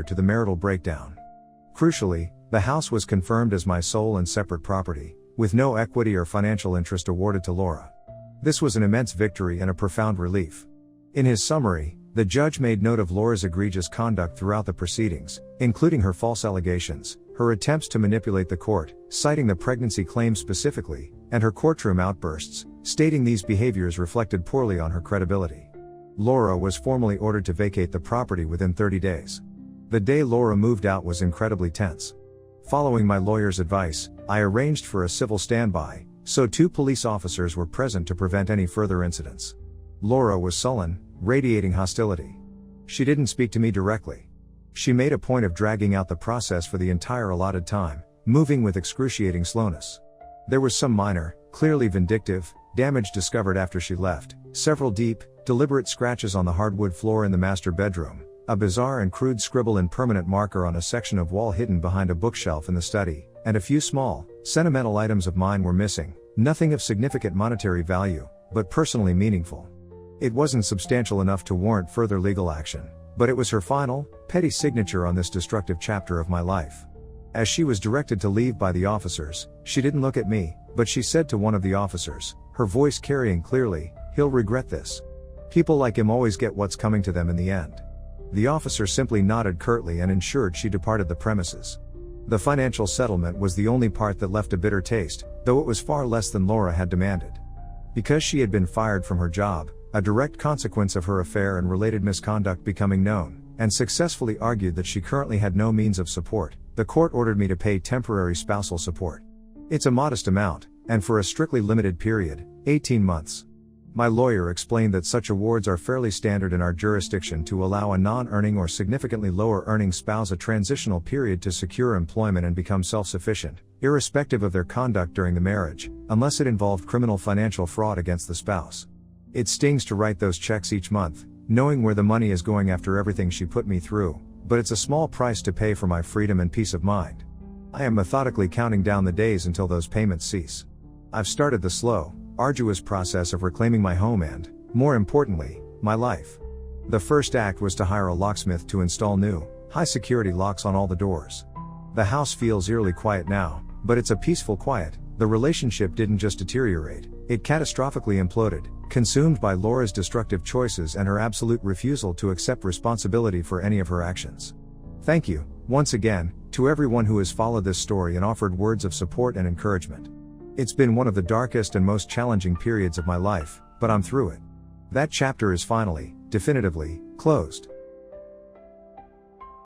to the marital breakdown. Crucially, the house was confirmed as my sole and separate property, with no equity or financial interest awarded to Laura. This was an immense victory and a profound relief. In his summary, the judge made note of Laura's egregious conduct throughout the proceedings, including her false allegations, her attempts to manipulate the court, citing the pregnancy claim specifically, and her courtroom outbursts, stating these behaviors reflected poorly on her credibility. Laura was formally ordered to vacate the property within 30 days. The day Laura moved out was incredibly tense. Following my lawyer's advice, I arranged for a civil standby, so 2 police officers were present to prevent any further incidents. Laura was sullen, radiating hostility. She didn't speak to me directly. She made a point of dragging out the process for the entire allotted time, moving with excruciating slowness. There was some minor, clearly vindictive, damage discovered after she left, several deep, deliberate scratches on the hardwood floor in the master bedroom, a bizarre and crude scribble in permanent marker on a section of wall hidden behind a bookshelf in the study, and a few small, sentimental items of mine were missing, nothing of significant monetary value, but personally meaningful. It wasn't substantial enough to warrant further legal action, but it was her final, petty signature on this destructive chapter of my life. As she was directed to leave by the officers, she didn't look at me, but she said to one of the officers, her voice carrying clearly, "He'll regret this. People like him always get what's coming to them in the end." The officer simply nodded curtly and ensured she departed the premises. The financial settlement was the only part that left a bitter taste, though it was far less than Laura had demanded. Because she had been fired from her job, a direct consequence of her affair and related misconduct becoming known, and successfully argued that she currently had no means of support, the court ordered me to pay temporary spousal support. It's a modest amount, and for a strictly limited period, 18 months. My lawyer explained that such awards are fairly standard in our jurisdiction to allow a non-earning or significantly lower earning spouse a transitional period to secure employment and become self-sufficient, irrespective of their conduct during the marriage, unless it involved criminal financial fraud against the spouse. It stings to write those checks each month, knowing where the money is going after everything she put me through, but it's a small price to pay for my freedom and peace of mind. I am methodically counting down the days until those payments cease. I've started the slow, arduous process of reclaiming my home and, more importantly, my life. The first act was to hire a locksmith to install new, high-security locks on all the doors. The house feels eerily quiet now, but it's a peaceful quiet. The relationship didn't just deteriorate, it catastrophically imploded, consumed by Laura's destructive choices and her absolute refusal to accept responsibility for any of her actions. Thank you, once again, to everyone who has followed this story and offered words of support and encouragement. It's been one of the darkest and most challenging periods of my life, but I'm through it. That chapter is finally, definitively, closed.